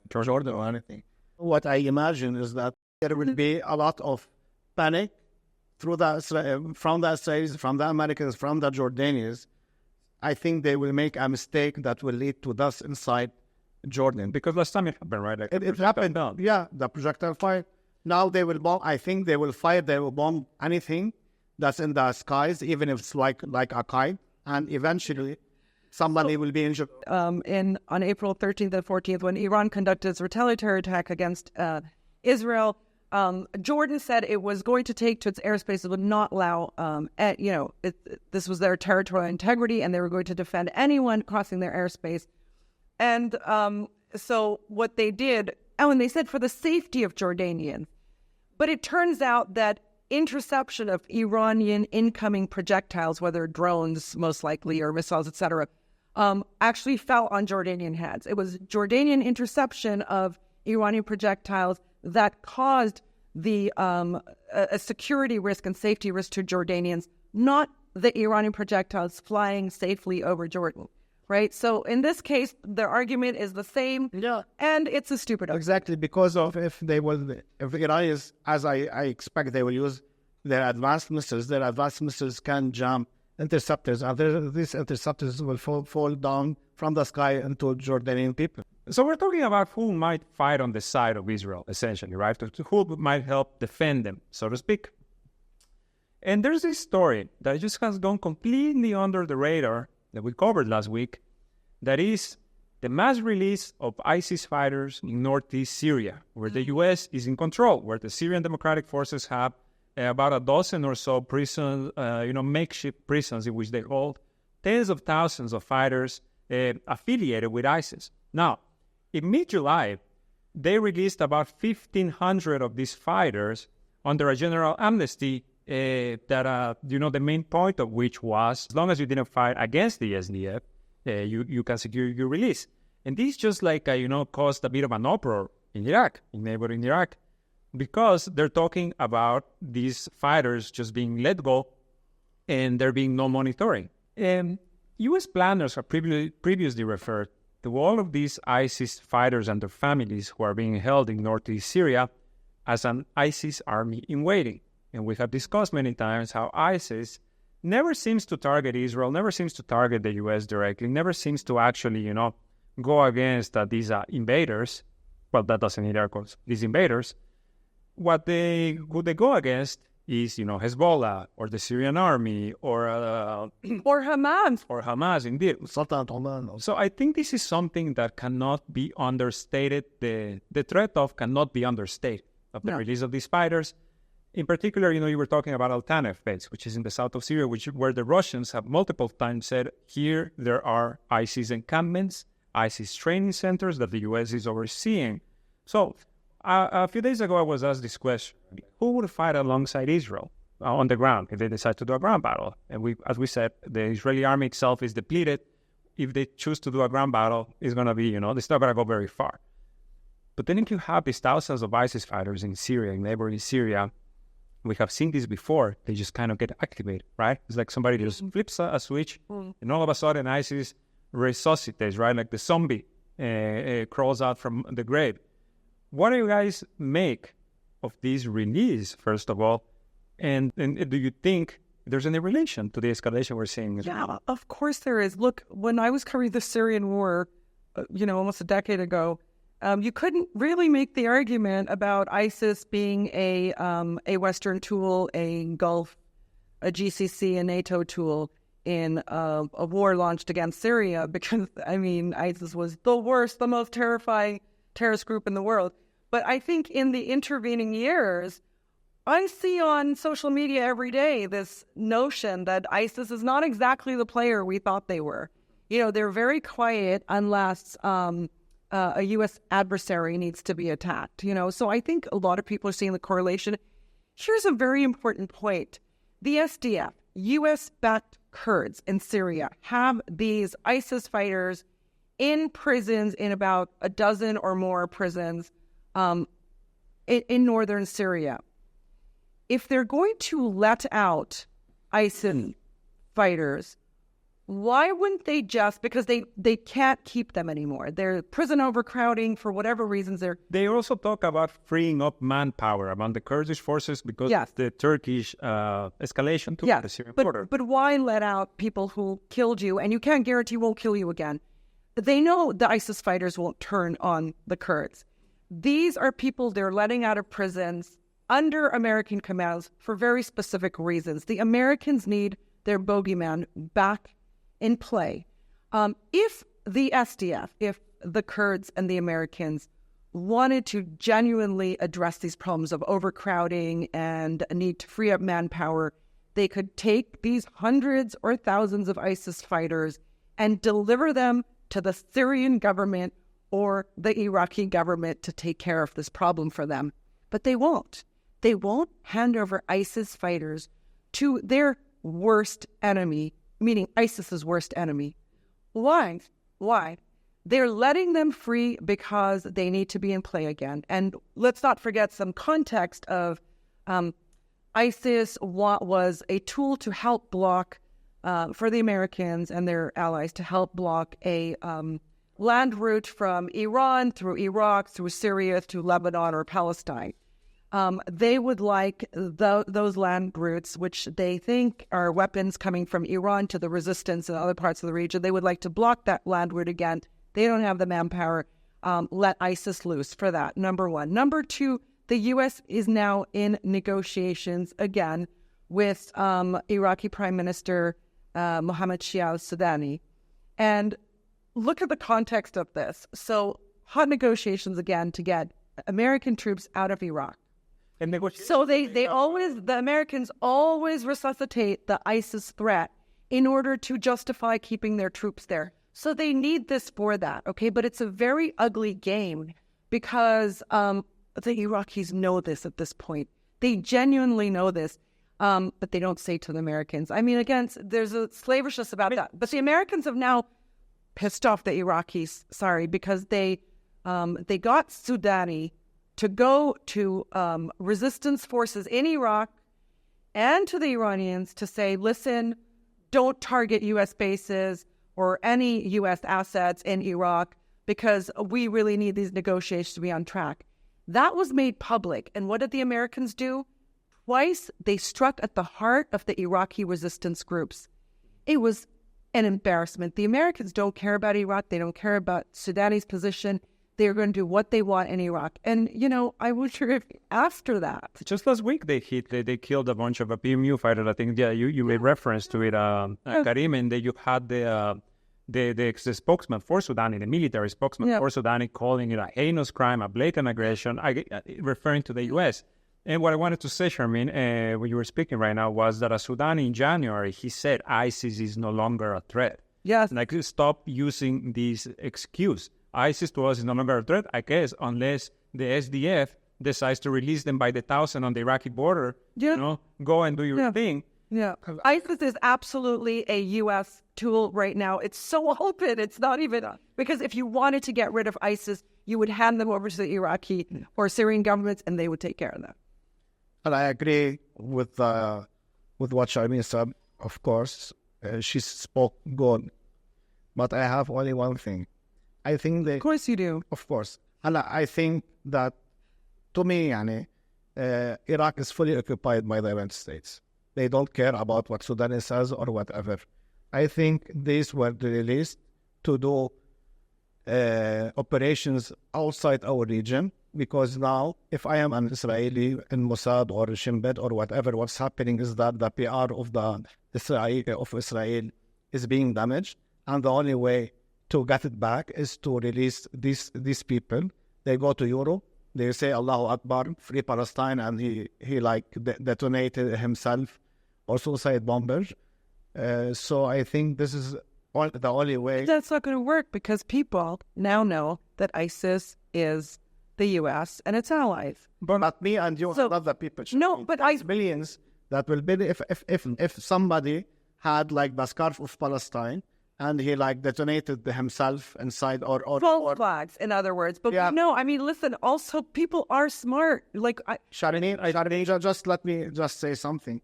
Jordan or anything. What I imagine is that there will be a lot of panic from the Israelis, from the Americans, from the Jordanians. I think they will make a mistake that will lead to dust inside Jordan. Because last time it happened, right? Like it happened. Yeah, the projectile fire. Now they will bomb. I think they will fire. They will bomb anything that's in the skies, even if it's like a kite, and eventually somebody will be injured. On April 13th and 14th, when Iran conducted its retaliatory attack against Israel, Jordan said it was going to take to its airspace. It would not allow, this was their territorial integrity, and they were going to defend anyone crossing their airspace. And so what they did, and they said for the safety of Jordanians. But it turns out that interception of Iranian incoming projectiles, whether drones most likely or missiles, etc., actually fell on Jordanian heads. It was Jordanian interception of Iranian projectiles that caused the a security risk and safety risk to Jordanians, not the Iranian projectiles flying safely over Jordan. Right? So in this case, their argument is the same, and it's a stupid argument. Exactly, because of if Iran is, as I expect, they will use their advanced missiles. Their advanced missiles can jump interceptors, and these interceptors will fall down from the sky into Jordanian people. So we're talking about who might fight on the side of Israel, essentially, right? Who might help defend them, so to speak. And there's this story that just has gone completely under the radar that we covered last week, that is the mass release of ISIS fighters in northeast Syria, where the U.S. is in control, where the Syrian Democratic Forces have about a dozen or so prisons, makeshift prisons in which they hold tens of thousands of fighters affiliated with ISIS. Now, in mid-July, they released about 1,500 of these fighters under a general amnesty the main point of which was, as long as you didn't fight against the SDF, you can secure your release. And this just caused a bit of an uproar in Iraq, in neighboring Iraq, because they're talking about these fighters just being let go and there being no monitoring. U.S. planners have previously referred to all of these ISIS fighters and their families who are being held in northeast Syria as an ISIS army in waiting. And we have discussed many times how ISIS never seems to target Israel, never seems to target the U.S. directly, never seems to actually, go against these invaders. Well, that doesn't need air quotes. These invaders. Who they go against is, Hezbollah or the Syrian army or Hamas. Or Hamas, indeed. Sultanate Oman. So I think this is something that cannot be understated. The threat of cannot be understated of the release of these fighters. In particular, you were talking about Al-Tanef base, which is in the south of Syria, where the Russians have multiple times said, here there are ISIS encampments, ISIS training centers that the U.S. is overseeing. So a few days ago, I was asked this question: who would fight alongside Israel on the ground if they decide to do a ground battle? And as we said, the Israeli army itself is depleted. If they choose to do a ground battle, it's going to be, it's not going to go very far. But then if you have these thousands of ISIS fighters in Syria, in neighboring Syria, we have seen this before. They just kind of get activated, right? It's like somebody just flips a switch, and all of a sudden ISIS resuscitates, right? Like the zombie crawls out from the grave. What do you guys make of this release, first of all? And do you think there's any relation to the escalation we're seeing? Yeah, of course there is. Look, when I was covering the Syrian war, almost a decade ago, you couldn't really make the argument about ISIS being a Western tool, a Gulf, a GCC, a NATO tool in a war launched against Syria, because, ISIS was the worst, the most terrifying terrorist group in the world. But I think in the intervening years, I see on social media every day this notion that ISIS is not exactly the player we thought they were. You know, they're very quiet unless a U.S. adversary needs to be attacked, you know. So I think a lot of people are seeing the correlation. Here's a very important point. The SDF, U.S.-backed Kurds in Syria, have these ISIS fighters in prisons, in about a dozen or more prisons in northern Syria. If they're going to let out ISIS fighters, why wouldn't they just, because they can't keep them anymore. They're prison overcrowding for whatever reasons. They also talk about freeing up manpower among the Kurdish forces because of the Turkish escalation to the Syrian border. But why let out people who killed you and you can't guarantee won't kill you again? They know the ISIS fighters won't turn on the Kurds. These are people they're letting out of prisons under American commands for very specific reasons. The Americans need their bogeyman back in play. If the SDF, if the Kurds and the Americans wanted to genuinely address these problems of overcrowding and a need to free up manpower, they could take these hundreds or thousands of ISIS fighters and deliver them to the Syrian government or the Iraqi government to take care of this problem for them. But they won't. They won't hand over ISIS fighters to their worst enemy, meaning ISIS's worst enemy. Why? They're letting them free because they need to be in play again. And let's not forget some context of ISIS was a tool to help block, for the Americans and their allies, to help block a land route from Iran through Iraq, through Syria, through Lebanon or Palestine. They would like those land routes, which they think are weapons coming from Iran to the resistance in other parts of the region. They would like to block that land route again. They don't have the manpower. Let ISIS loose for that, number one. Number two, the U.S. is now in negotiations again with Iraqi Prime Minister Mohammed Shia al-Sudani. And look at the context of this. So hot negotiations again to get American troops out of Iraq. And so the Americans always resuscitate the ISIS threat in order to justify keeping their troops there. So they need this for that, okay? But it's a very ugly game because the Iraqis know this at this point. They genuinely know this, but they don't say to the Americans. I mean, again, there's a slavishness about that. But the Americans have now pissed off the Iraqis, because they got Sudani to go to resistance forces in Iraq and to the Iranians to say, listen, don't target U.S. bases or any U.S. assets in Iraq because we really need these negotiations to be on track. That was made public. And what did the Americans do? Twice they struck at the heart of the Iraqi resistance groups. It was an embarrassment. The Americans don't care about Iraq. They don't care about Sudani's position. They're going to do what they want in Iraq. And, I wonder if after that... Just last week they killed a bunch of PMU fighters. I think, you made reference to it, Karim, and you had the spokesman for Sudani, the military spokesman for Sudani, calling it a heinous crime, a blatant aggression, referring to the U.S. And what I wanted to say, Charmaine, when you were speaking right now, was that Sudani in January, he said ISIS is no longer a threat. Yes. Like, stop using this excuse. ISIS to us is no longer a threat, I guess, unless the SDF decides to release them by the thousand on the Iraqi border. Go and do your thing. Yeah. ISIS is absolutely a U.S. tool right now. It's so open. It's not even... Because if you wanted to get rid of ISIS, you would hand them over to the Iraqi or Syrian governments, and they would take care of them. And I agree with what Charmaine said. Of course, she spoke good. But I have only one thing. I think Of course you do. Of course. And I think that, to me, Iraq is fully occupied by the United States. They don't care about what Sudan says or whatever. I think these were released to do operations outside our region, because now, if I am an Israeli in Mossad or Shin Bet or whatever, what's happening is that the PR of Israel is being damaged, and the only way to get it back is to release these people. They go to Europe, they say Allahu Akbar, free Palestine, and he like detonated himself or suicide bomber. So I think this is the only way. That's not going to work because people now know that ISIS is the U.S. and its allies. But me and you, not the people. No, but billions that will be if somebody had like the scarf of Palestine and he like detonated himself inside or false flags, in other words. But no, I mean, listen. Also, people are smart. Like Sharini, just let me just say something.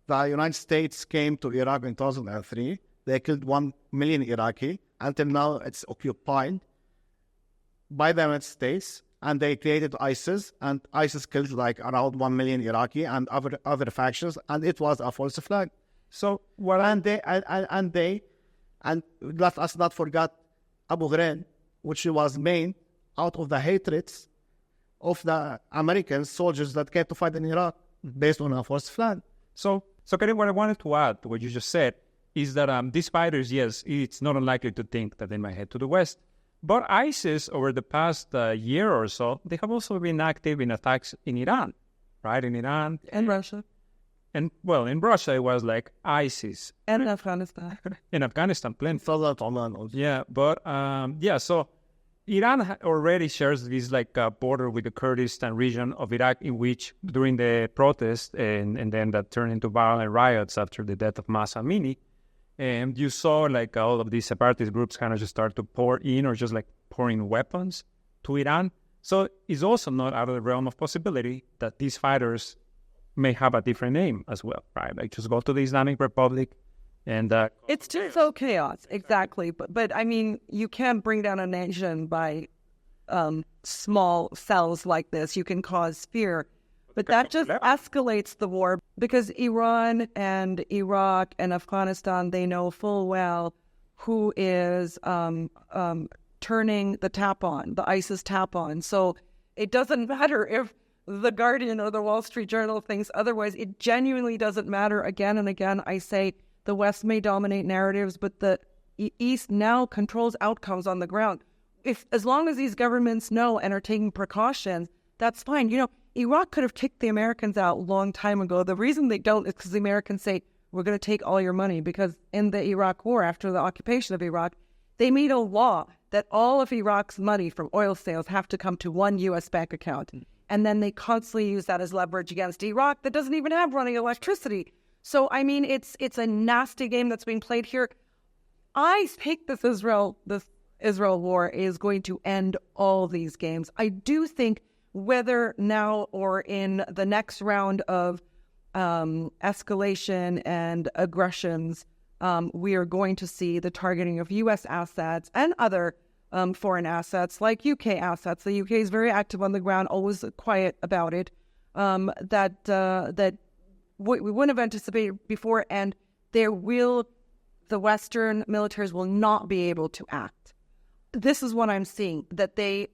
The United States came to Iraq in 2003. They killed 1 million Iraqi. Until now, it's occupied by the United States, and they created ISIS, and ISIS killed like around 1 million Iraqi and other factions, and it was a false flag. So and let us not forget Abu Ghraib, which was made out of the hatreds of the American soldiers that came to fight in Iraq based on a false flag. So Karim, what I wanted to add to what you just said is that these fighters, yes, it's not unlikely to think that they might head to the West. But ISIS, over the past year or so, they have also been active in attacks in Iran, right? In Iran. And Russia. And, well, in Russia, it was like ISIS. And Afghanistan. In Afghanistan, plenty. Yeah, but, so Iran already shares this, like, border with the Kurdistan region of Iraq, in which, during the protests, and then that turned into violent riots after the death of Mahsa Amini, and you saw, like, all of these separatist groups kind of just start to pour in or just, like, pouring weapons to Iran. So it's also not out of the realm of possibility that these fighters may have a different aim as well, right? Like, just go to the Islamic Republic and... it's just so chaos, exactly. But I mean, you can't bring down a nation by small cells like this. You can cause fear. But that just escalates the war because Iran and Iraq and Afghanistan, they know full well who is turning the tap on, the ISIS tap on. So it doesn't matter if The Guardian or the Wall Street Journal thinks otherwise. It genuinely doesn't matter. Again and again, I say the West may dominate narratives, but the East now controls outcomes on the ground. As long as these governments know and are taking precautions, that's fine. You know, Iraq could have kicked the Americans out a long time ago. The reason they don't is because the Americans say, we're going to take all your money. Because in the Iraq war, after the occupation of Iraq, they made a law that all of Iraq's money from oil sales have to come to one U.S. bank account. And then they constantly use that as leverage against Iraq that doesn't even have running electricity. So, I mean, it's a nasty game that's being played here. I think this Israel war is going to end all these games. I do think whether now or in the next round of escalation and aggressions, we are going to see the targeting of U.S. assets and other foreign assets like UK assets. The UK is very active on the ground, always quiet about it, that we wouldn't have anticipated before, and the Western militaries will not be able to act. This is what I'm seeing, that they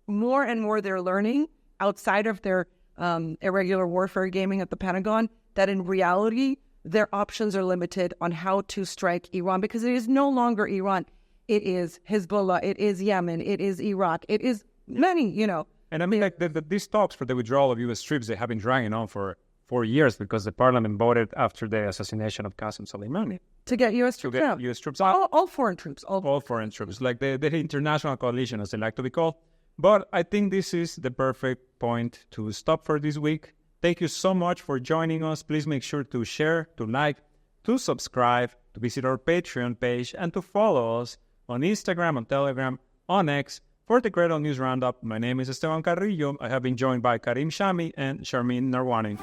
more and more they're learning outside of their irregular warfare gaming at the Pentagon, that in reality, their options are limited on how to strike Iran, because it is no longer Iran. It is Hezbollah, it is Yemen, it is Iraq, it is many, you know. And I mean, like, these talks for the withdrawal of U.S. troops, they have been dragging on for 4 years because the parliament voted after the assassination of Qasem Soleimani. To get U.S. troops out. U.S. troops out. All foreign troops. All foreign troops, like the international coalition, as they like to be called. But I think this is the perfect point to stop for this week. Thank you so much for joining us. Please make sure to share, to like, to subscribe, to visit our Patreon page, and to follow us on Instagram, on Telegram, on X. For the Cradle News Roundup, my name is Esteban Carrillo. I have been joined by Karim Shami and Sharmin Narwani.